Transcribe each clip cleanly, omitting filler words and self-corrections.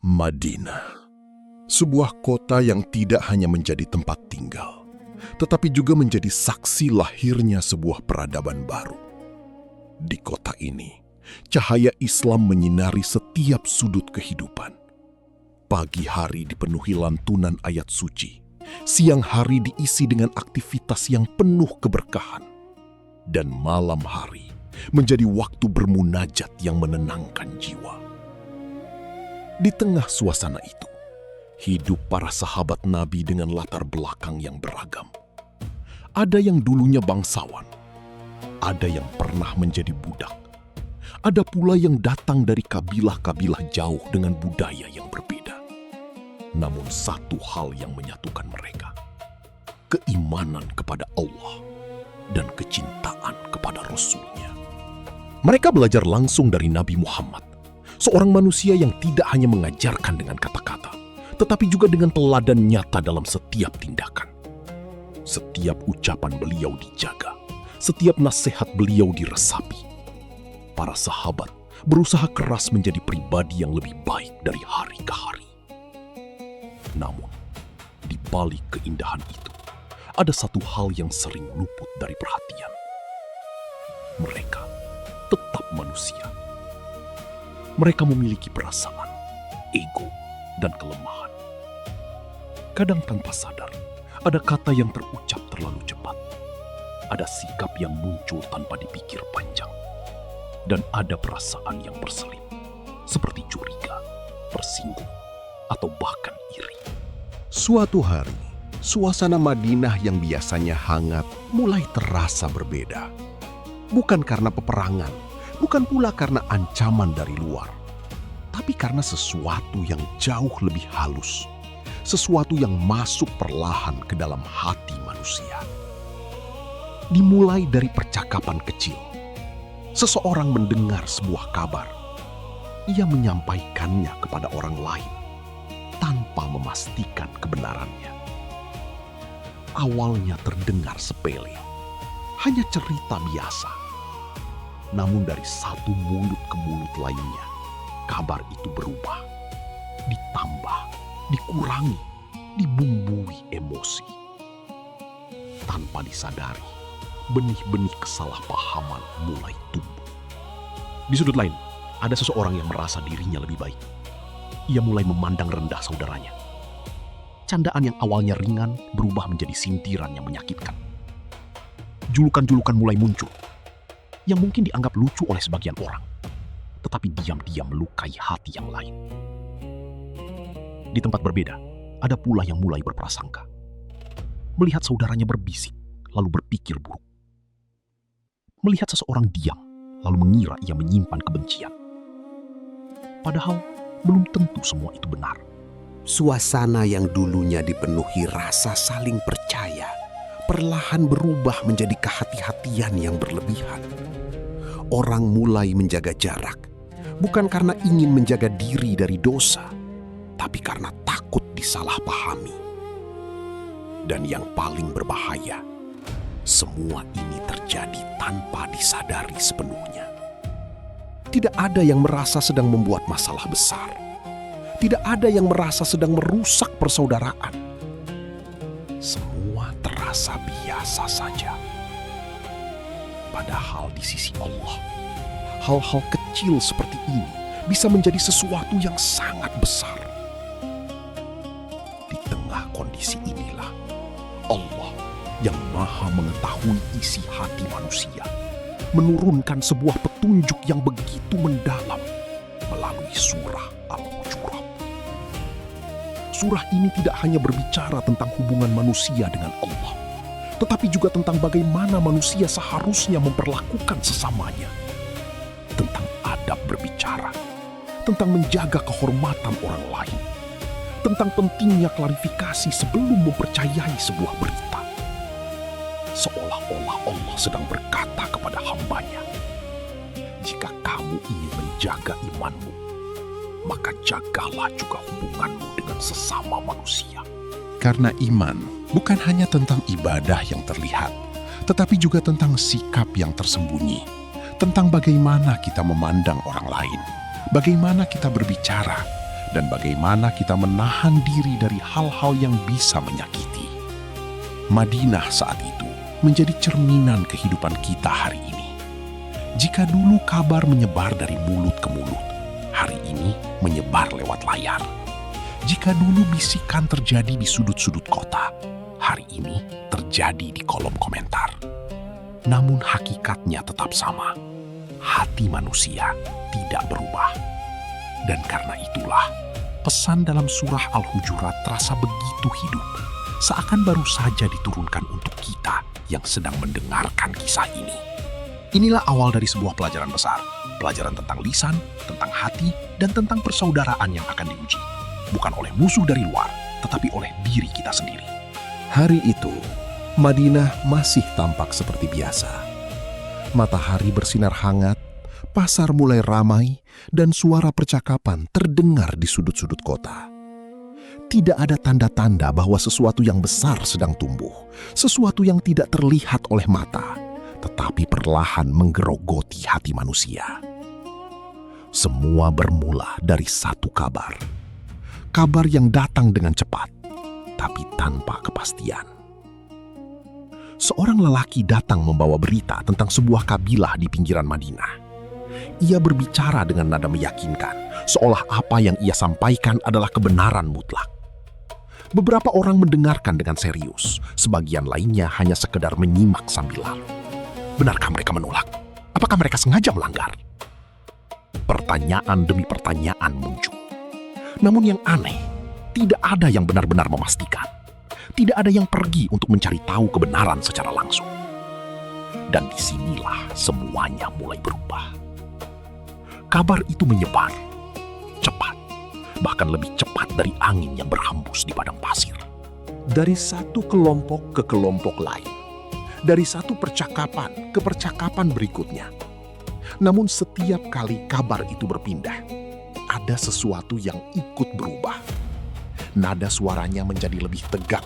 Madinah, sebuah kota yang tidak hanya menjadi tempat tinggal, tetapi juga menjadi saksi lahirnya sebuah peradaban baru. Di kota ini, cahaya Islam menyinari setiap sudut kehidupan. Pagi hari dipenuhi lantunan ayat suci, siang hari diisi dengan aktivitas yang penuh keberkahan, dan malam hari menjadi waktu bermunajat yang menenangkan jiwa. Di tengah suasana itu, hidup para sahabat Nabi dengan latar belakang yang beragam. Ada yang dulunya bangsawan, ada yang pernah menjadi budak, ada pula yang datang dari kabilah-kabilah jauh dengan budaya yang berbeda. Namun satu hal yang menyatukan mereka, keimanan kepada Allah dan kecintaan kepada Rasul-Nya. Mereka belajar langsung dari Nabi Muhammad, seorang manusia yang tidak hanya mengajarkan dengan kata-kata, tetapi juga dengan teladan nyata dalam setiap tindakan. Setiap ucapan beliau dijaga, setiap nasihat beliau diresapi. Para sahabat berusaha keras menjadi pribadi yang lebih baik dari hari ke hari. Namun, di balik keindahan itu, ada satu hal yang sering luput dari perhatian. Mereka tetap manusia. Mereka memiliki perasaan, ego, dan kelemahan. Kadang tanpa sadar, ada kata yang terucap terlalu cepat. Ada sikap yang muncul tanpa dipikir panjang. Dan ada perasaan yang berselip, seperti curiga, tersinggung, atau bahkan iri. Suatu hari, suasana Madinah yang biasanya hangat mulai terasa berbeda. Bukan karena peperangan, bukan pula karena ancaman dari luar, tapi karena sesuatu yang jauh lebih halus, sesuatu yang masuk perlahan ke dalam hati manusia. Dimulai dari percakapan kecil, seseorang mendengar sebuah kabar. Ia menyampaikannya kepada orang lain tanpa memastikan kebenarannya. Awalnya terdengar sepele, hanya cerita biasa. Namun dari satu mulut ke mulut lainnya, kabar itu berubah, ditambah, dikurangi, dibumbui emosi. Tanpa disadari, benih-benih kesalahpahaman mulai tumbuh. Di sudut lain, ada seseorang yang merasa dirinya lebih baik. Ia mulai memandang rendah saudaranya. Candaan yang awalnya ringan berubah menjadi sindiran yang menyakitkan. Julukan-julukan mulai muncul, yang mungkin dianggap lucu oleh sebagian orang, tetapi diam-diam melukai hati yang lain. Di tempat berbeda, ada pula yang mulai berprasangka. Melihat saudaranya berbisik, lalu berpikir buruk. Melihat seseorang diam, lalu mengira ia menyimpan kebencian. Padahal, belum tentu semua itu benar. Suasana yang dulunya dipenuhi rasa saling percaya, perlahan berubah menjadi kehati-hatian yang berlebihan. Orang mulai menjaga jarak, bukan karena ingin menjaga diri dari dosa, tapi karena takut disalahpahami. Dan yang paling berbahaya, semua ini terjadi tanpa disadari sepenuhnya. Tidak ada yang merasa sedang membuat masalah besar. Tidak ada yang merasa sedang merusak persaudaraan. Semua terasa biasa saja. Padahal di sisi Allah, hal-hal kecil seperti ini bisa menjadi sesuatu yang sangat besar. Di tengah kondisi inilah, Allah yang Maha mengetahui isi hati manusia menurunkan sebuah petunjuk yang begitu mendalam melalui surah Al-Hujurat. Surah ini tidak hanya berbicara tentang hubungan manusia dengan Allah, tetapi juga tentang bagaimana manusia seharusnya memperlakukan sesamanya, tentang adab berbicara, tentang menjaga kehormatan orang lain, tentang pentingnya klarifikasi sebelum mempercayai sebuah berita. Seolah-olah Allah sedang berkata kepada hambanya, jika kamu ingin menjaga imanmu, maka jagalah juga hubunganmu dengan sesama manusia. Karena iman bukan hanya tentang ibadah yang terlihat, tetapi juga tentang sikap yang tersembunyi, tentang bagaimana kita memandang orang lain, bagaimana kita berbicara, dan bagaimana kita menahan diri dari hal-hal yang bisa menyakiti. Madinah saat itu menjadi cerminan kehidupan kita hari ini. Jika dulu kabar menyebar dari mulut ke mulut, hari ini menyebar lewat layar. Jika dulu bisikan terjadi di sudut-sudut kota, hari ini terjadi di kolom komentar. Namun hakikatnya tetap sama. Hati manusia tidak berubah. Dan karena itulah, pesan dalam surah Al-Hujurat terasa begitu hidup, seakan baru saja diturunkan untuk kita yang sedang mendengarkan kisah ini. Inilah awal dari sebuah pelajaran besar, pelajaran tentang lisan, tentang hati, dan tentang persaudaraan yang akan diuji. Bukan oleh musuh dari luar, tetapi oleh diri kita sendiri. Hari itu, Madinah masih tampak seperti biasa. Matahari bersinar hangat, pasar mulai ramai, dan suara percakapan terdengar di sudut-sudut kota. Tidak ada tanda-tanda bahwa sesuatu yang besar sedang tumbuh, sesuatu yang tidak terlihat oleh mata, tetapi perlahan menggerogoti hati manusia. Semua bermula dari satu kabar. Kabar yang datang dengan cepat, tapi tanpa kepastian. Seorang lelaki datang membawa berita tentang sebuah kabilah di pinggiran Madinah. Ia berbicara dengan nada meyakinkan, seolah apa yang ia sampaikan adalah kebenaran mutlak. Beberapa orang mendengarkan dengan serius, sebagian lainnya hanya sekedar menyimak sambil lalu. Benarkah mereka menolak? Apakah mereka sengaja melanggar? Pertanyaan demi pertanyaan muncul. Namun yang aneh, tidak ada yang benar-benar memastikan. Tidak ada yang pergi untuk mencari tahu kebenaran secara langsung. Dan disinilah semuanya mulai berubah. Kabar itu menyebar cepat, bahkan lebih cepat dari angin yang berhembus di padang pasir. Dari satu kelompok ke kelompok lain, dari satu percakapan ke percakapan berikutnya. Namun setiap kali kabar itu berpindah, ada sesuatu yang ikut berubah. Nada suaranya menjadi lebih tegang,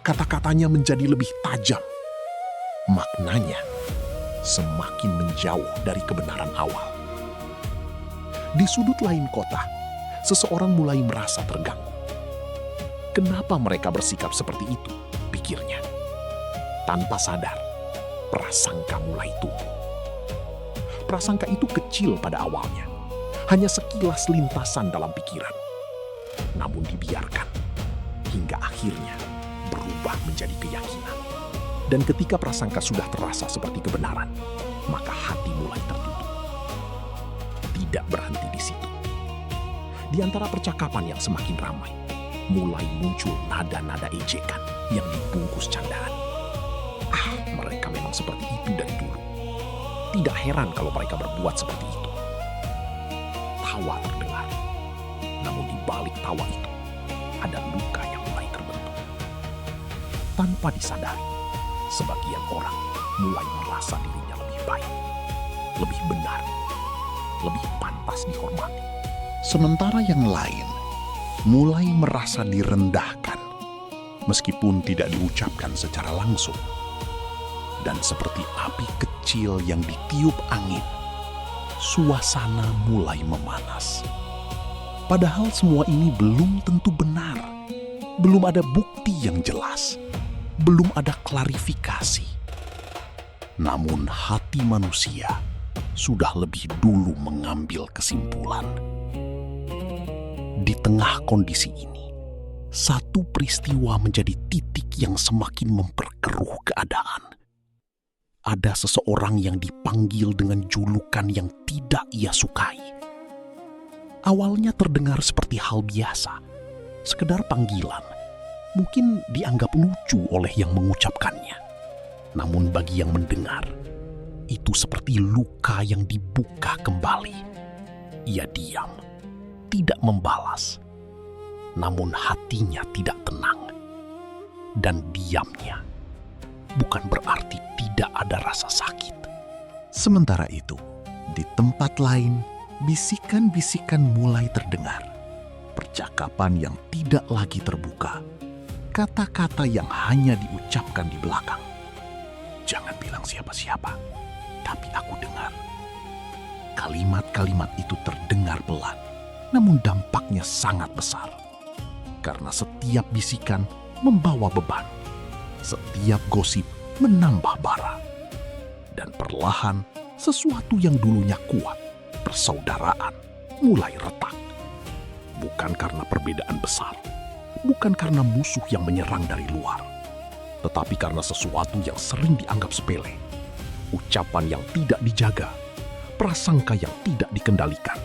kata-katanya menjadi lebih tajam, maknanya semakin menjauh dari kebenaran awal. Di sudut lain kota, seseorang mulai merasa terganggu. Kenapa mereka bersikap seperti itu? Pikirnya. Tanpa sadar, prasangka mulai tumbuh. Prasangka itu kecil pada awalnya, hanya sekilas lintasan dalam pikiran. Namun dibiarkan, hingga akhirnya berubah menjadi keyakinan. Dan ketika prasangka sudah terasa seperti kebenaran, maka hati mulai tertutup. Tidak berhenti di situ. Di antara percakapan yang semakin ramai, mulai muncul nada-nada ejekan yang dibungkus candaan. Mereka memang seperti itu dari dulu. Tidak heran kalau mereka berbuat seperti itu. Tawa terdengar. Namun di balik tawa itu, ada luka yang mulai terbentuk. Tanpa disadari, sebagian orang mulai merasa dirinya lebih baik, lebih benar, lebih pantas dihormati. Sementara yang lain mulai merasa direndahkan, meskipun tidak diucapkan secara langsung. Dan seperti api kecil yang ditiup angin, suasana mulai memanas. Padahal semua ini belum tentu benar. Belum ada bukti yang jelas. Belum ada klarifikasi. Namun hati manusia sudah lebih dulu mengambil kesimpulan. Di tengah kondisi ini, satu peristiwa menjadi titik yang semakin memperkeruh keadaan. Ada seseorang yang dipanggil dengan julukan yang tidak ia sukai. Awalnya terdengar seperti hal biasa, sekedar panggilan. Mungkin dianggap lucu oleh yang mengucapkannya. Namun bagi yang mendengar, itu seperti luka yang dibuka kembali. Ia diam, tidak membalas. Namun hatinya tidak tenang. Dan diamnya bukan berarti tidak ada rasa sakit. Sementara itu, di tempat lain, bisikan-bisikan mulai terdengar. Percakapan yang tidak lagi terbuka. Kata-kata yang hanya diucapkan di belakang. Jangan bilang siapa-siapa, tapi aku dengar. Kalimat-kalimat itu terdengar pelan, Namun dampaknya sangat besar, karena setiap bisikan membawa beban, setiap gosip menambah bara, dan perlahan sesuatu yang dulunya kuat, persaudaraan, mulai retak. Bukan karena perbedaan besar, bukan karena musuh yang menyerang dari luar, tetapi karena sesuatu yang sering dianggap sepele, ucapan yang tidak dijaga, prasangka yang tidak dikendalikan,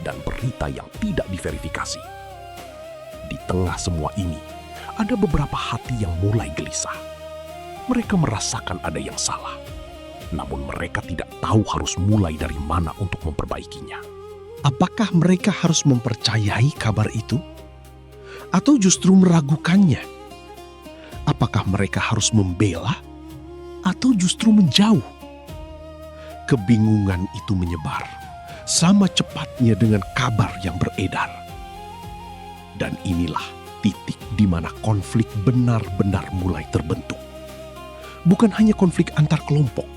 dan berita yang tidak diverifikasi. Di tengah semua ini, ada beberapa hati yang mulai gelisah. Mereka merasakan ada yang salah, namun mereka tidak tahu harus mulai dari mana untuk memperbaikinya. Apakah mereka harus mempercayai kabar itu? Atau justru meragukannya? Apakah mereka harus membela? Atau justru menjauh? Kebingungan itu menyebar sama cepatnya dengan kabar yang beredar. Dan inilah titik di mana konflik benar-benar mulai terbentuk. Bukan hanya konflik antar kelompok,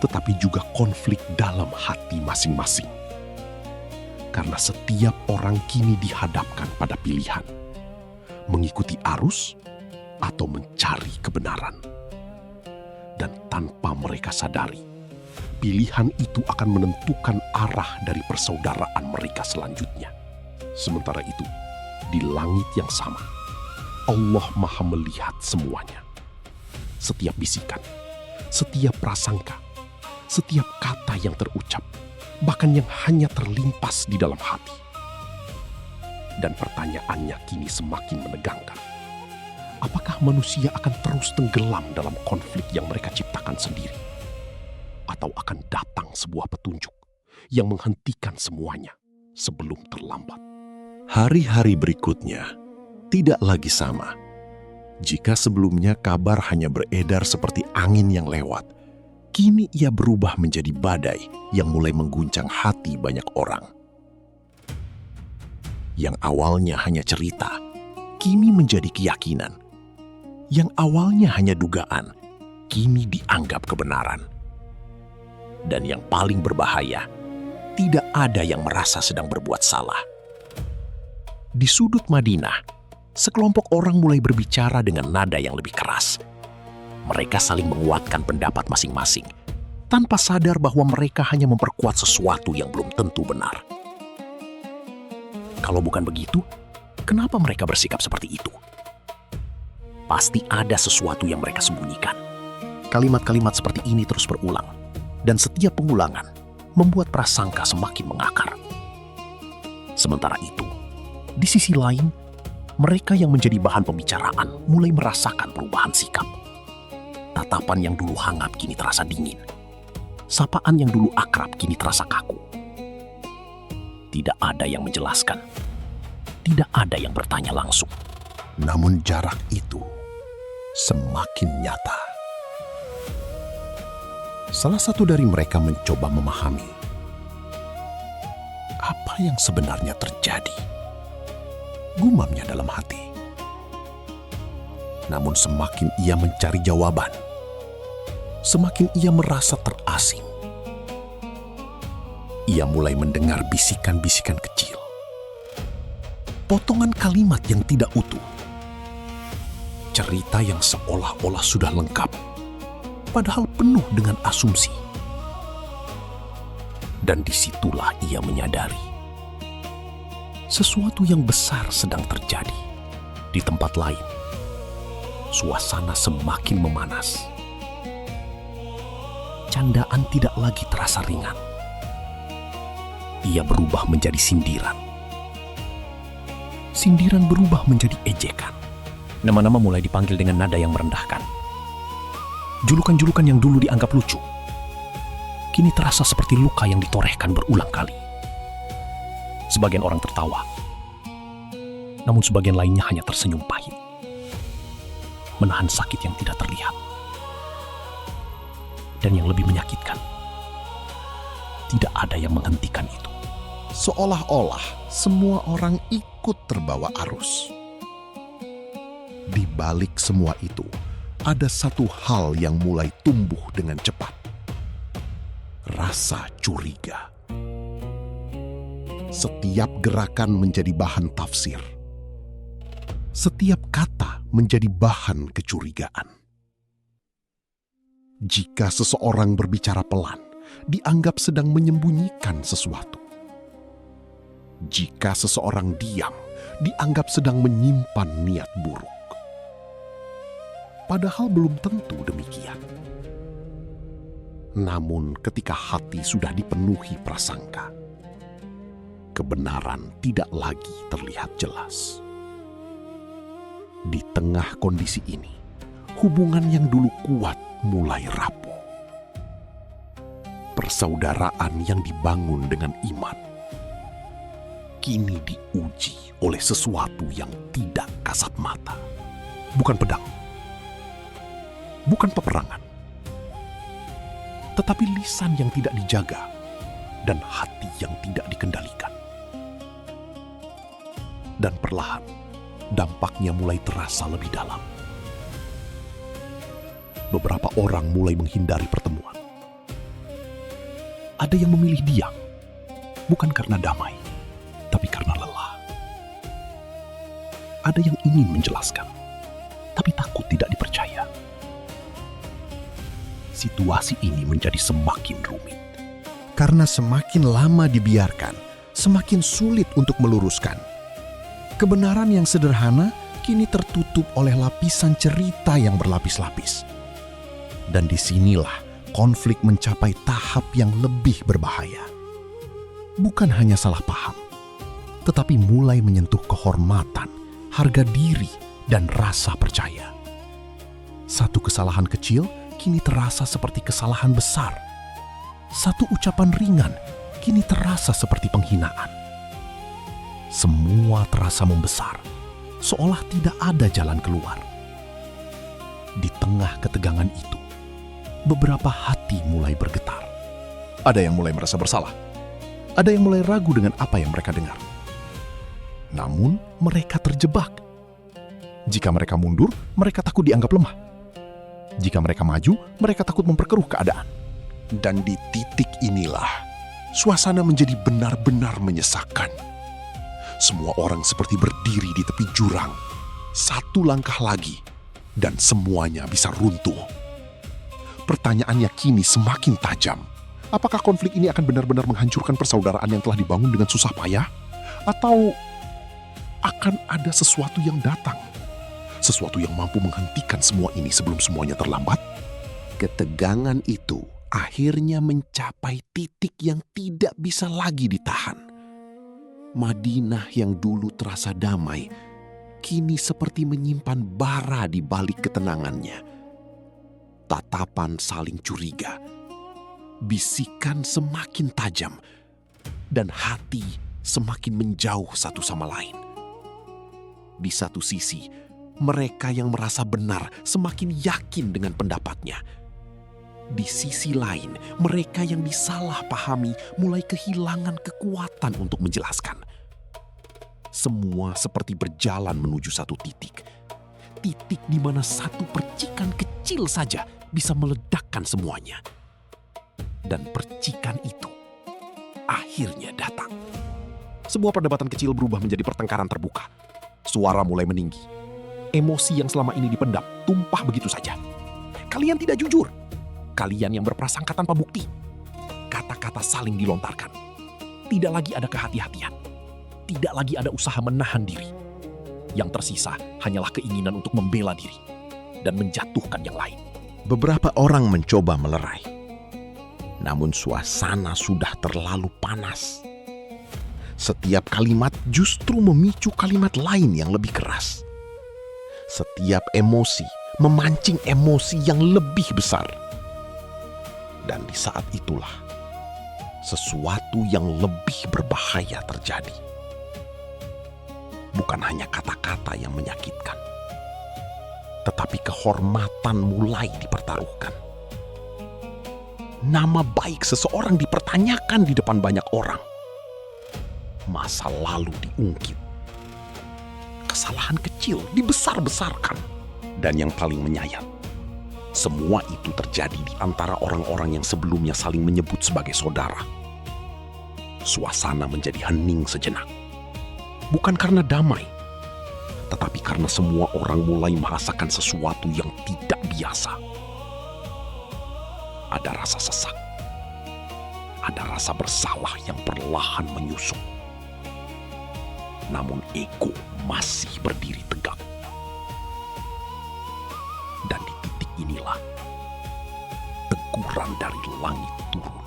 tetapi juga konflik dalam hati masing-masing. Karena setiap orang kini dihadapkan pada pilihan, mengikuti arus atau mencari kebenaran. Dan tanpa mereka sadari, pilihan itu akan menentukan arah dari persaudaraan mereka selanjutnya. Sementara itu, di langit yang sama, Allah Maha melihat semuanya. Setiap bisikan, setiap prasangka, setiap kata yang terucap, bahkan yang hanya terlintas di dalam hati. Dan pertanyaannya kini semakin menegangkan. Apakah manusia akan terus tenggelam dalam konflik yang mereka ciptakan sendiri? Atau akan datang sebuah petunjuk yang menghentikan semuanya sebelum terlambat? Hari-hari berikutnya tidak lagi sama. Jika sebelumnya kabar hanya beredar seperti angin yang lewat, kini ia berubah menjadi badai yang mulai mengguncang hati banyak orang. Yang awalnya hanya cerita, kini menjadi keyakinan. Yang awalnya hanya dugaan, kini dianggap kebenaran. Dan yang paling berbahaya, tidak ada yang merasa sedang berbuat salah. Di sudut Madinah, sekelompok orang mulai berbicara dengan nada yang lebih keras. Mereka saling menguatkan pendapat masing-masing, tanpa sadar bahwa mereka hanya memperkuat sesuatu yang belum tentu benar. Kalau bukan begitu, kenapa mereka bersikap seperti itu? Pasti ada sesuatu yang mereka sembunyikan. Kalimat-kalimat seperti ini terus berulang, dan setiap pengulangan membuat prasangka semakin mengakar. Sementara itu, di sisi lain, mereka yang menjadi bahan pembicaraan mulai merasakan perubahan sikap. Tatapan yang dulu hangat kini terasa dingin. Sapaan yang dulu akrab kini terasa kaku. Tidak ada yang menjelaskan. Tidak ada yang bertanya langsung. Namun jarak itu semakin nyata. Salah satu dari mereka mencoba memahami apa yang sebenarnya terjadi. Gumamnya dalam hati. Namun semakin ia mencari jawaban, semakin ia merasa terasing. Ia mulai mendengar bisikan-bisikan kecil. Potongan kalimat yang tidak utuh. Cerita yang seolah-olah sudah lengkap, padahal penuh dengan asumsi. Dan disitulah ia menyadari sesuatu yang besar sedang terjadi. Di tempat lain, suasana semakin memanas. Candaan tidak lagi terasa ringan. Ia berubah menjadi sindiran. Sindiran berubah menjadi ejekan. Nama-nama mulai dipanggil dengan nada yang merendahkan. Julukan-julukan yang dulu dianggap lucu, kini terasa seperti luka yang ditorehkan berulang kali. Sebagian orang tertawa, namun sebagian lainnya hanya tersenyum pahit, menahan sakit yang tidak terlihat. Dan yang lebih menyakitkan, tidak ada yang menghentikan itu. Seolah-olah semua orang ikut terbawa arus. Di balik semua itu, ada satu hal yang mulai tumbuh dengan cepat. Rasa curiga. Setiap gerakan menjadi bahan tafsir. Setiap kata menjadi bahan kecurigaan. Jika seseorang berbicara pelan, dianggap sedang menyembunyikan sesuatu. Jika seseorang diam, dianggap sedang menyimpan niat buruk. Padahal belum tentu demikian. Namun ketika hati sudah dipenuhi prasangka, kebenaran tidak lagi terlihat jelas. Di tengah kondisi ini, hubungan yang dulu kuat mulai rapuh. Persaudaraan yang dibangun dengan iman kini diuji oleh sesuatu yang tidak kasat mata. Bukan pedang, bukan peperangan, tetapi lisan yang tidak dijaga dan hati yang tidak dikendalikan. Dan perlahan, dampaknya mulai terasa lebih dalam. Beberapa orang mulai menghindari pertemuan. Ada yang memilih diam, bukan karena damai, tapi karena lelah. Ada yang ingin menjelaskan, tapi takut tidak dipercaya. Situasi ini menjadi semakin rumit. Karena semakin lama dibiarkan, semakin sulit untuk meluruskan. Kebenaran yang sederhana kini tertutup oleh lapisan cerita yang berlapis-lapis. Dan disinilah konflik mencapai tahap yang lebih berbahaya. Bukan hanya salah paham, tetapi mulai menyentuh kehormatan, harga diri, dan rasa percaya. Satu kesalahan kecil kini terasa seperti kesalahan besar. Satu ucapan ringan kini terasa seperti penghinaan. Semua terasa membesar, seolah tidak ada jalan keluar. Di tengah ketegangan itu, beberapa hati mulai bergetar. Ada yang mulai merasa bersalah. Ada yang mulai ragu dengan apa yang mereka dengar. Namun mereka terjebak. Jika mereka mundur, mereka takut dianggap lemah. Jika mereka maju, mereka takut memperkeruh keadaan. Dan di titik inilah, suasana menjadi benar-benar menyesakan. Semua orang seperti berdiri di tepi jurang. Satu langkah lagi, dan semuanya bisa runtuh. Pertanyaannya kini semakin tajam. Apakah konflik ini akan benar-benar menghancurkan persaudaraan yang telah dibangun dengan susah payah? Atau akan ada sesuatu yang datang? Sesuatu yang mampu menghentikan semua ini sebelum semuanya terlambat? Ketegangan itu akhirnya mencapai titik yang tidak bisa lagi ditahan. Madinah yang dulu terasa damai, kini seperti menyimpan bara di balik ketenangannya. Tatapan saling curiga, bisikan semakin tajam, dan hati semakin menjauh satu sama lain. Di satu sisi, mereka yang merasa benar semakin yakin dengan pendapatnya. Di sisi lain, mereka yang disalahpahami mulai kehilangan kekuatan untuk menjelaskan. Semua seperti berjalan menuju satu titik. Titik di mana satu percikan kecil saja bisa meledakkan semuanya. Dan percikan itu akhirnya datang. Sebuah perdebatan kecil berubah menjadi pertengkaran terbuka. Suara mulai meninggi. Emosi yang selama ini dipendam tumpah begitu saja. Kalian tidak jujur. Kalian yang berprasangka tanpa bukti. Kata-kata saling dilontarkan. Tidak lagi ada kehati-hatian. Tidak lagi ada usaha menahan diri. Yang tersisa hanyalah keinginan untuk membela diri dan menjatuhkan yang lain. Beberapa orang mencoba melerai. Namun suasana sudah terlalu panas. Setiap kalimat justru memicu kalimat lain yang lebih keras. Setiap emosi memancing emosi yang lebih besar. Dan di saat itulah, sesuatu yang lebih berbahaya terjadi. Bukan hanya kata-kata yang menyakitkan, tetapi kehormatan mulai dipertaruhkan. Nama baik seseorang dipertanyakan di depan banyak orang. Masa lalu diungkit. Kesalahan kecil dibesar-besarkan. Dan yang paling menyayat, semua itu terjadi di antara orang-orang yang sebelumnya saling menyebut sebagai saudara. Suasana menjadi hening sejenak. Bukan karena damai, tetapi karena semua orang mulai merasakan sesuatu yang tidak biasa. Ada rasa sesak. Ada rasa bersalah yang perlahan menyusup. Namun ego masih berdiri tegak. Dan di titik inilah teguran dari langit turun.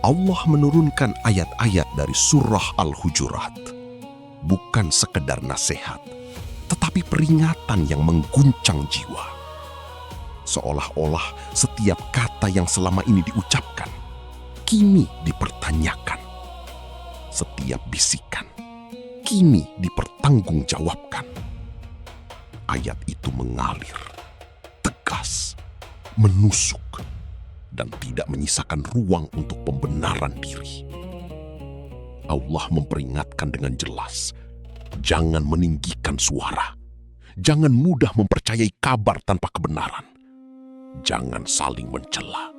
Allah menurunkan ayat-ayat dari surah Al-Hujurat. Bukan sekedar nasihat, tetapi peringatan yang mengguncang jiwa. Seolah-olah setiap kata yang selama ini diucapkan, kini dipertanyakan. Setiap bisikan, kini dipertanggungjawabkan. Ayat itu mengalir, tegas, menusuk, dan tidak menyisakan ruang untuk pembenaran diri. Allah memperingatkan dengan jelas, jangan meninggikan suara. Jangan mudah mempercayai kabar tanpa kebenaran. Jangan saling mencela.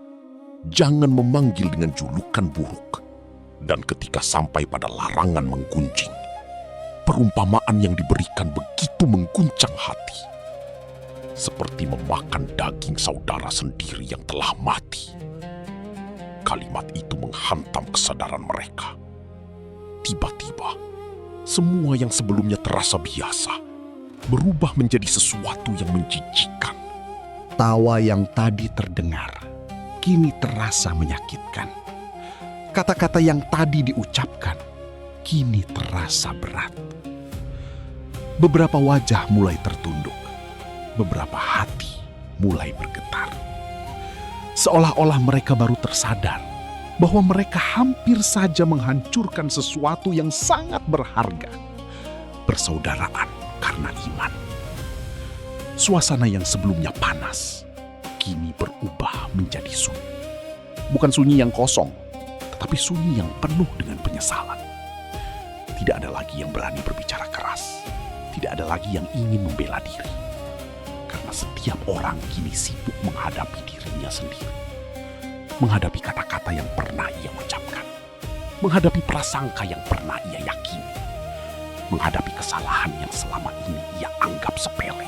Jangan memanggil dengan julukan buruk. Dan ketika sampai pada larangan menggunjing, perumpamaan yang diberikan begitu mengguncang hati. Seperti memakan daging saudara sendiri yang telah mati. Kalimat itu menghantam kesadaran mereka. Tiba-tiba, semua yang sebelumnya terasa biasa berubah menjadi sesuatu yang menjijikkan. Tawa yang tadi terdengar, kini terasa menyakitkan. Kata-kata yang tadi diucapkan, kini terasa berat. Beberapa wajah mulai tertunduk. Beberapa hati mulai bergetar. Seolah-olah mereka baru tersadar bahwa mereka hampir saja menghancurkan sesuatu yang sangat berharga. Persaudaraan karena iman. Suasana yang sebelumnya panas, kini berubah menjadi sunyi. Bukan sunyi yang kosong, tetapi sunyi yang penuh dengan penyesalan. Tidak ada lagi yang berani berbicara keras. Tidak ada lagi yang ingin membela diri. Karena setiap orang kini sibuk menghadapi dirinya sendiri. Menghadapi kata-kata yang pernah ia ucapkan. Menghadapi prasangka yang pernah ia yakini. Menghadapi kesalahan yang selama ini ia anggap sepele.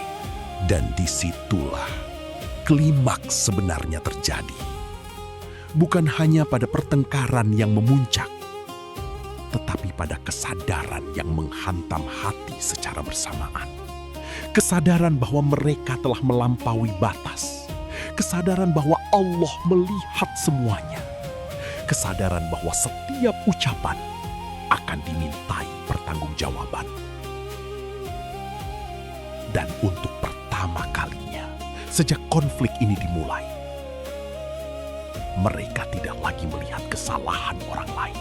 Dan disitulah klimaks sebenarnya terjadi. Bukan hanya pada pertengkaran yang memuncak, tetapi pada kesadaran yang menghantam hati secara bersamaan. Kesadaran bahwa mereka telah melampaui batas. Kesadaran bahwa Allah melihat semuanya. Kesadaran bahwa setiap ucapan akan dimintai pertanggungjawaban. Dan untuk pertama kalinya, sejak konflik ini dimulai, mereka tidak lagi melihat kesalahan orang lain.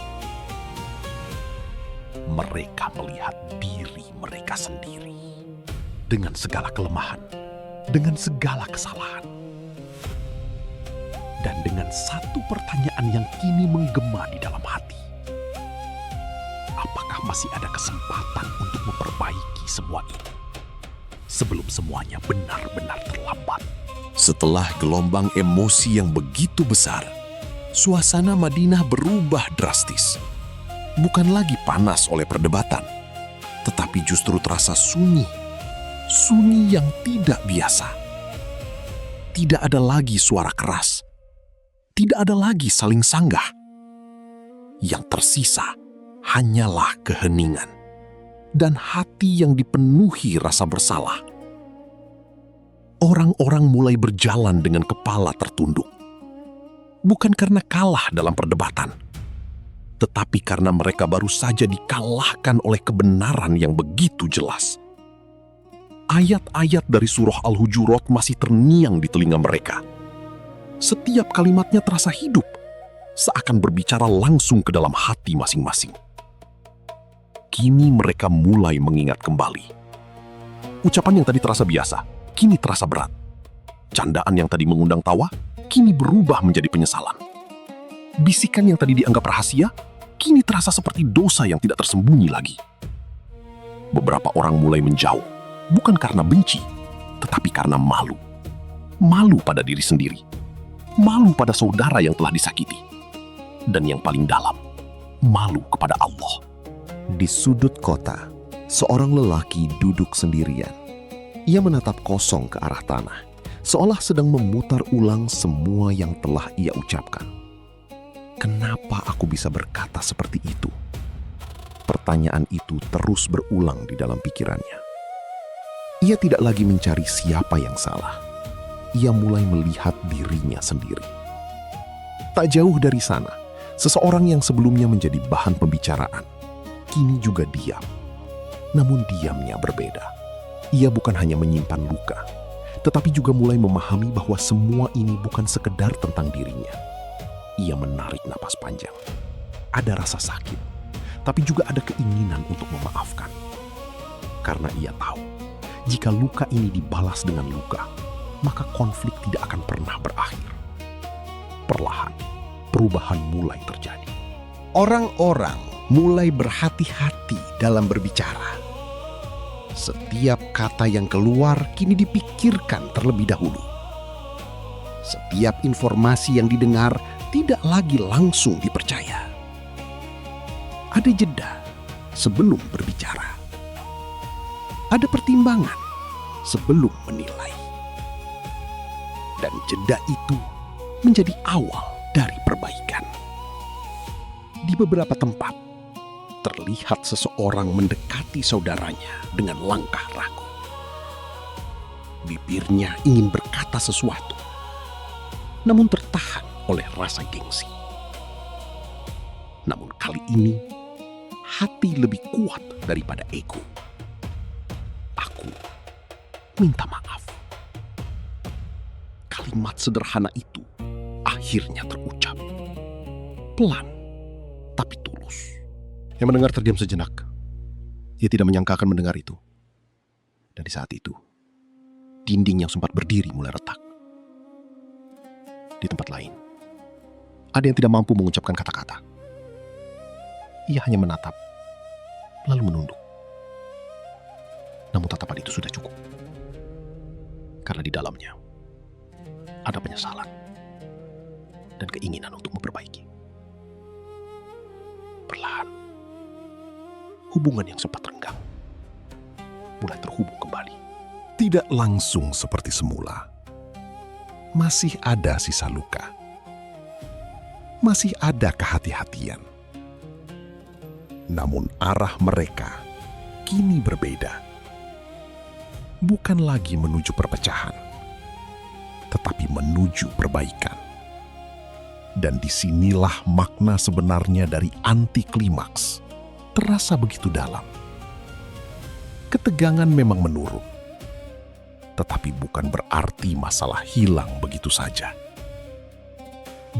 Mereka melihat diri mereka sendiri. Dengan segala kelemahan, dengan segala kesalahan. Dan dengan satu pertanyaan yang kini menggema di dalam hati. Apakah masih ada kesempatan untuk memperbaiki semua ini? Sebelum semuanya benar-benar terlambat. Setelah gelombang emosi yang begitu besar, suasana Madinah berubah drastis. Bukan lagi panas oleh perdebatan, tetapi justru terasa sunyi. Sunyi yang tidak biasa. Tidak ada lagi suara keras. Tidak ada lagi saling sanggah. Yang tersisa hanyalah keheningan dan hati yang dipenuhi rasa bersalah. Orang-orang mulai berjalan dengan kepala tertunduk. Bukan karena kalah dalam perdebatan, tetapi karena mereka baru saja dikalahkan oleh kebenaran yang begitu jelas. Ayat-ayat dari surah Al-Hujurat masih terngiang di telinga mereka. Setiap kalimatnya terasa hidup, seakan berbicara langsung ke dalam hati masing-masing. Kini mereka mulai mengingat kembali. Ucapan yang tadi terasa biasa, kini terasa berat. Candaan yang tadi mengundang tawa, kini berubah menjadi penyesalan. Bisikan yang tadi dianggap rahasia, kini terasa seperti dosa yang tidak tersembunyi lagi. Beberapa orang mulai menjauh, bukan karena benci, tetapi karena malu. Malu pada diri sendiri. Malu pada saudara yang telah disakiti. Dan yang paling dalam, malu kepada Allah. Di sudut kota, seorang lelaki duduk sendirian. Ia menatap kosong ke arah tanah, seolah sedang memutar ulang semua yang telah ia ucapkan. Kenapa aku bisa berkata seperti itu? Pertanyaan itu terus berulang di dalam pikirannya. Ia tidak lagi mencari siapa yang salah. Ia mulai melihat dirinya sendiri. Tak jauh dari sana, seseorang yang sebelumnya menjadi bahan pembicaraan, kini juga diam. Namun diamnya berbeda. Ia bukan hanya menyimpan luka, tetapi juga mulai memahami bahwa semua ini bukan sekedar tentang dirinya. Ia menarik napas panjang. Ada rasa sakit, tapi juga ada keinginan untuk memaafkan. Karena ia tahu, jika luka ini dibalas dengan luka, maka konflik tidak akan pernah berakhir. Perlahan, perubahan mulai terjadi. Orang-orang mulai berhati-hati dalam berbicara. Setiap kata yang keluar kini dipikirkan terlebih dahulu. Setiap informasi yang didengar tidak lagi langsung dipercaya. Ada jeda sebelum berbicara. Ada pertimbangan sebelum menilai. Dan jeda itu menjadi awal dari perbaikan. Di beberapa tempat, terlihat seseorang mendekati saudaranya dengan langkah ragu. Bibirnya ingin berkata sesuatu, namun tertahan oleh rasa gengsi. Namun kali ini, hati lebih kuat daripada ego. Aku minta maaf. Kalimat sederhana itu akhirnya terucap. Pelan, tapi tulus. Yang mendengar terdiam sejenak. Ia tidak menyangka akan mendengar itu. Dan di saat itu, dinding yang sempat berdiri mulai retak. Di tempat lain, ada yang tidak mampu mengucapkan kata-kata. Ia hanya menatap, lalu menunduk. Namun tatapan itu sudah cukup. Karena di dalamnya, ada penyesalan dan keinginan untuk memperbaiki. Perlahan, hubungan yang sempat renggang mulai terhubung kembali. Tidak langsung seperti semula. Masih ada sisa luka. Masih ada kehati-hatian. Namun arah mereka kini berbeda. Bukan lagi menuju perpecahan, tetapi menuju perbaikan. Dan disinilah makna sebenarnya dari anti klimaks. Terasa begitu dalam. Ketegangan memang menurun. Tetapi bukan berarti masalah hilang begitu saja.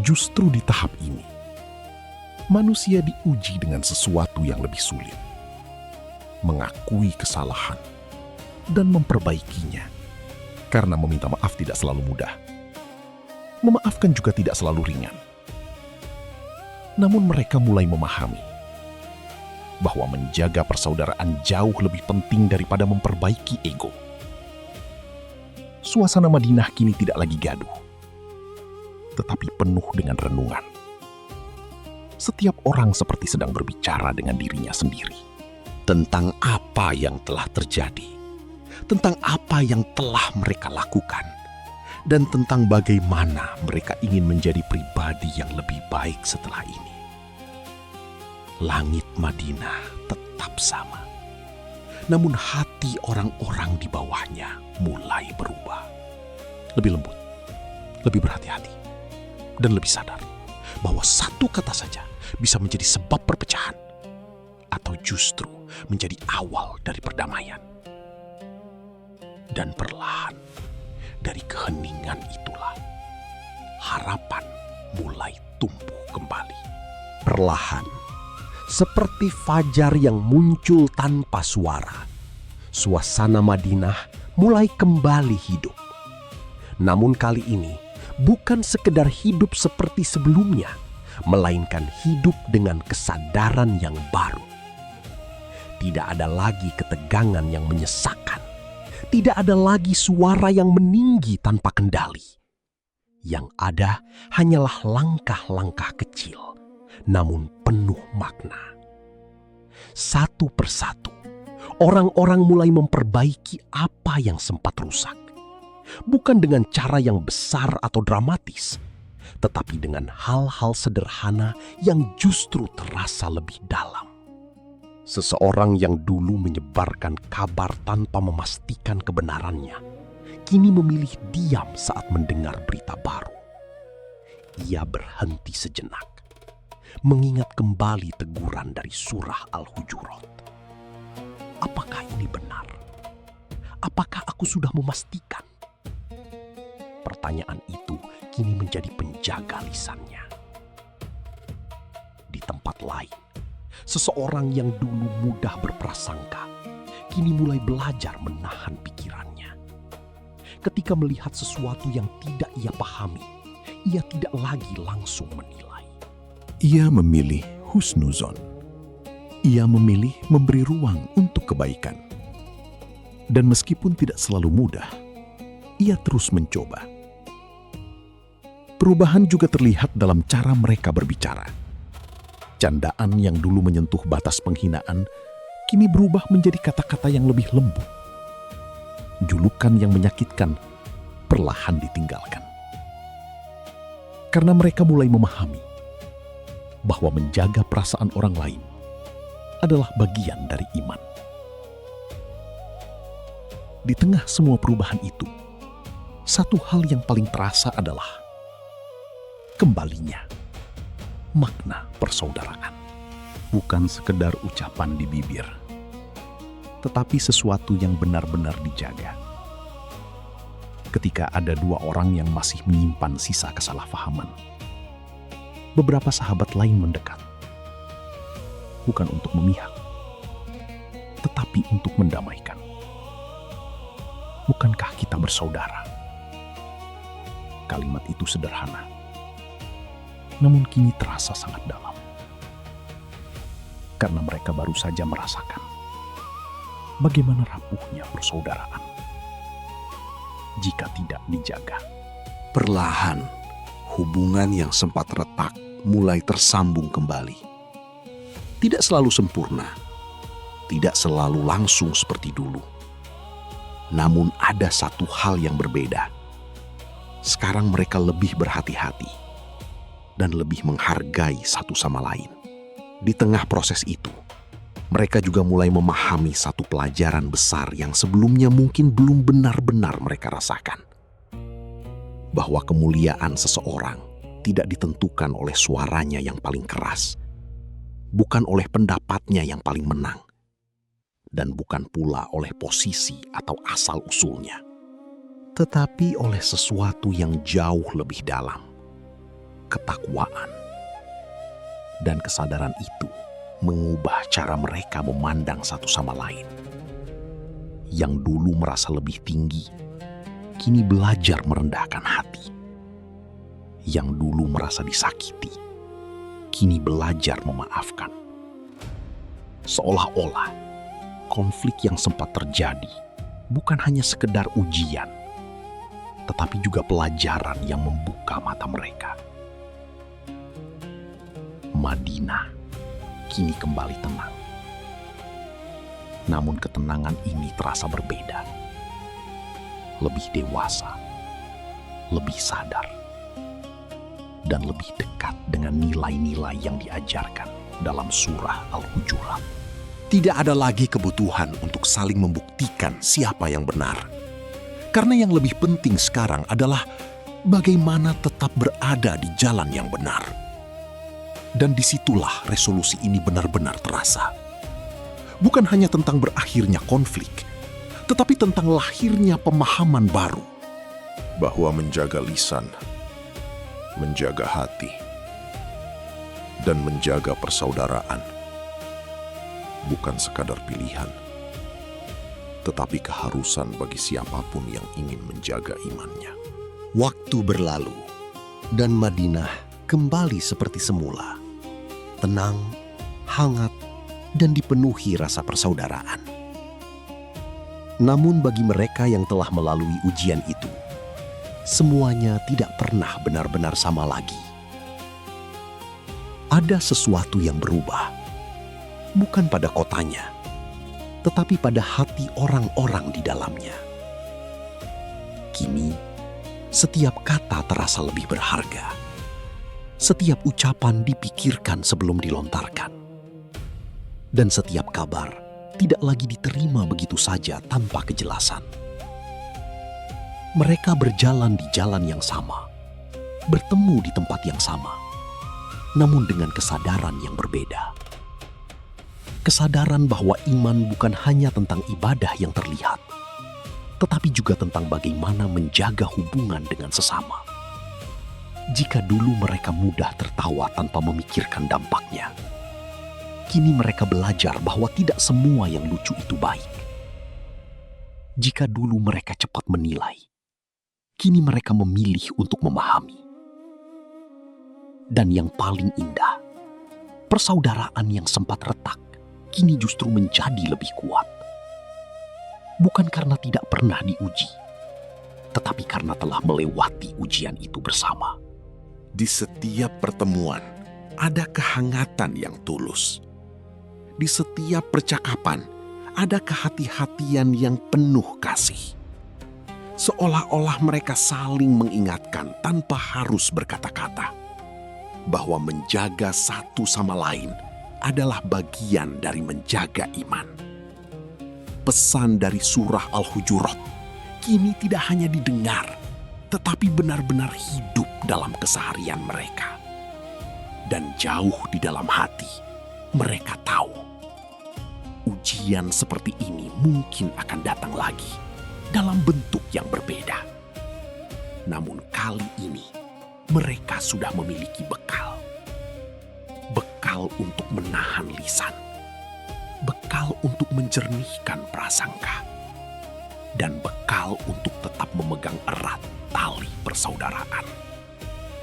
Justru di tahap ini, manusia diuji dengan sesuatu yang lebih sulit. Mengakui kesalahan dan memperbaikinya. Karena meminta maaf tidak selalu mudah. Memaafkan juga tidak selalu ringan. Namun mereka mulai memahami bahwa menjaga persaudaraan jauh lebih penting daripada memperbaiki ego. Suasana Madinah kini tidak lagi gaduh, tetapi penuh dengan renungan. Setiap orang seperti sedang berbicara dengan dirinya sendiri tentang apa yang telah terjadi, tentang apa yang telah mereka lakukan, dan tentang bagaimana mereka ingin menjadi pribadi yang lebih baik setelah ini. Langit Madinah tetap sama, namun hati orang-orang di bawahnya mulai berubah. Lebih lembut, lebih berhati-hati, dan lebih sadar bahwa satu kata saja bisa menjadi sebab perpecahan atau justru menjadi awal dari perdamaian. Dan perlahan dari keheningan itulah harapan mulai tumbuh kembali. Perlahan, seperti fajar yang muncul tanpa suara, suasana Madinah mulai kembali hidup. Namun kali ini bukan sekedar hidup seperti sebelumnya, melainkan hidup dengan kesadaran yang baru. Tidak ada lagi ketegangan yang menyesakkan. Tidak ada lagi suara yang meninggi tanpa kendali. Yang ada hanyalah langkah-langkah kecil, namun penuh makna. Satu persatu, orang-orang mulai memperbaiki apa yang sempat rusak. Bukan dengan cara yang besar atau dramatis, tetapi dengan hal-hal sederhana yang justru terasa lebih dalam. Seseorang yang dulu menyebarkan kabar tanpa memastikan kebenarannya, kini memilih diam saat mendengar berita baru. Ia berhenti sejenak, mengingat kembali teguran dari surah Al-Hujurat. Apakah ini benar? Apakah aku sudah memastikan? Pertanyaan itu kini menjadi penjaga lisannya. Di tempat lain, seseorang yang dulu mudah berprasangka, kini mulai belajar menahan pikirannya. Ketika melihat sesuatu yang tidak ia pahami, ia tidak lagi langsung menilai. Ia memilih husnuzon. Ia memilih memberi ruang untuk kebaikan. Dan meskipun tidak selalu mudah, ia terus mencoba. Perubahan juga terlihat dalam cara mereka berbicara. Candaan yang dulu menyentuh batas penghinaan, kini berubah menjadi kata-kata yang lebih lembut. Julukan yang menyakitkan perlahan ditinggalkan. Karena mereka mulai memahami bahwa menjaga perasaan orang lain adalah bagian dari iman. Di tengah semua perubahan itu, satu hal yang paling terasa adalah kembalinya makna persaudaraan. Bukan sekedar ucapan di bibir, tetapi sesuatu yang benar-benar dijaga. Ketika ada dua orang yang masih menyimpan sisa kesalahpahaman, beberapa sahabat lain mendekat. Bukan untuk memihak, tetapi untuk mendamaikan. Bukankah kita bersaudara? Kalimat itu sederhana, namun kini terasa sangat dalam. Karena mereka baru saja merasakan bagaimana rapuhnya persaudaraan jika tidak dijaga. Perlahan, hubungan yang sempat retak mulai tersambung kembali. Tidak selalu sempurna, tidak selalu langsung seperti dulu. Namun ada satu hal yang berbeda. Sekarang mereka lebih berhati-hati dan lebih menghargai satu sama lain. Di tengah proses itu, mereka juga mulai memahami satu pelajaran besar yang sebelumnya mungkin belum benar-benar mereka rasakan. Bahwa kemuliaan seseorang tidak ditentukan oleh suaranya yang paling keras, bukan oleh pendapatnya yang paling menang, dan bukan pula oleh posisi atau asal-usulnya, tetapi oleh sesuatu yang jauh lebih dalam. Ketakwaan dan kesadaran itu mengubah cara mereka memandang satu sama lain. Yang dulu merasa lebih tinggi, kini belajar merendahkan hati. Yang dulu merasa disakiti, kini belajar memaafkan. Seolah-olah konflik yang sempat terjadi bukan hanya sekedar ujian, tetapi juga pelajaran yang membuka mata mereka. Madinah kini kembali tenang. Namun ketenangan ini terasa berbeda. Lebih dewasa, lebih sadar, dan lebih dekat dengan nilai-nilai yang diajarkan dalam surah Al-Hujurat. Tidak ada lagi kebutuhan untuk saling membuktikan siapa yang benar. Karena yang lebih penting sekarang adalah bagaimana tetap berada di jalan yang benar. Dan disitulah resolusi ini benar-benar terasa. Bukan hanya tentang berakhirnya konflik, tetapi tentang lahirnya pemahaman baru. Bahwa menjaga lisan, menjaga hati, dan menjaga persaudaraan bukan sekadar pilihan, tetapi keharusan bagi siapapun yang ingin menjaga imannya. Waktu berlalu, dan Madinah kembali seperti semula. Tenang, hangat, dan dipenuhi rasa persaudaraan. Namun bagi mereka yang telah melalui ujian itu, semuanya tidak pernah benar-benar sama lagi. ada sesuatu yang berubah. Bukan pada kotanya, tetapi pada hati orang-orang di dalamnya. Kini, setiap kata terasa lebih berharga. Setiap ucapan dipikirkan sebelum dilontarkan. Dan setiap kabar tidak lagi diterima begitu saja tanpa kejelasan. Mereka berjalan di jalan yang sama, bertemu di tempat yang sama, namun dengan kesadaran yang berbeda. Kesadaran bahwa iman bukan hanya tentang ibadah yang terlihat, tetapi juga tentang bagaimana menjaga hubungan dengan sesama. Jika dulu mereka mudah tertawa tanpa memikirkan dampaknya, kini mereka belajar bahwa tidak semua yang lucu itu baik. Jika dulu mereka cepat menilai, kini mereka memilih untuk memahami. Dan yang paling indah, persaudaraan yang sempat retak, kini justru menjadi lebih kuat. Bukan karena tidak pernah diuji, tetapi karena telah melewati ujian itu bersama. Di setiap pertemuan ada kehangatan yang tulus. Di setiap percakapan ada kehati-hatian yang penuh kasih. Seolah-olah mereka saling mengingatkan tanpa harus berkata-kata bahwa menjaga satu sama lain adalah bagian dari menjaga iman. Pesan dari surah Al-Hujurat kini tidak hanya didengar, tetapi benar-benar hidup dalam keseharian mereka. Dan jauh di dalam hati, mereka tahu ujian seperti ini mungkin akan datang lagi dalam bentuk yang berbeda. Namun kali ini, mereka sudah memiliki bekal. Bekal untuk menahan lisan. Bekal untuk menjernihkan prasangka. Dan bekal untuk tetap memegang erat tali persaudaraan.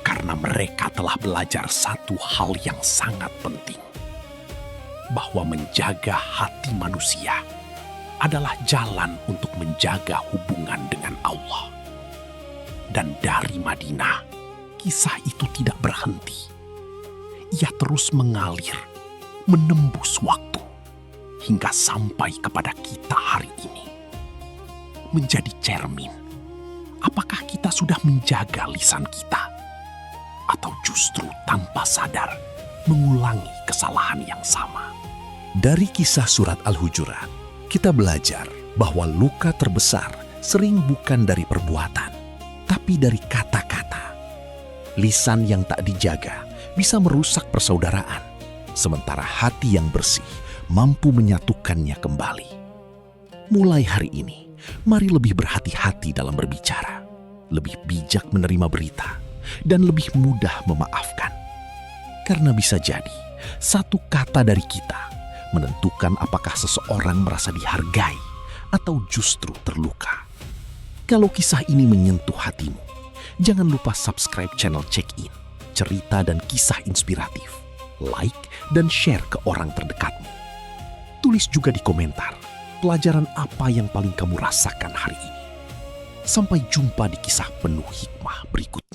Karena mereka telah belajar satu hal yang sangat penting. Bahwa menjaga hati manusia adalah jalan untuk menjaga hubungan dengan Allah. Dan dari Madinah, kisah itu tidak berhenti. Ia terus mengalir, menembus waktu, hingga sampai kepada kita hari ini. Menjadi cermin, apakah kita sudah menjaga lisan kita? Atau justru tanpa sadar mengulangi kesalahan yang sama? Dari kisah surat Al-Hujurat, kita belajar bahwa luka terbesar sering bukan dari perbuatan, tapi dari kata-kata. Lisan yang tak dijaga bisa merusak persaudaraan, sementara hati yang bersih mampu menyatukannya kembali. Mulai hari ini, mari lebih berhati-hati dalam berbicara, lebih bijak menerima berita, dan lebih mudah memaafkan. Karena bisa jadi, satu kata dari kita menentukan apakah seseorang merasa dihargai atau justru terluka. Kalau kisah ini menyentuh hatimu, jangan lupa subscribe channel Check In, cerita dan kisah inspiratif, like dan share ke orang terdekatmu. Tulis juga di komentar, pelajaran apa yang paling kamu rasakan hari ini. Sampai jumpa di kisah penuh hikmah berikutnya.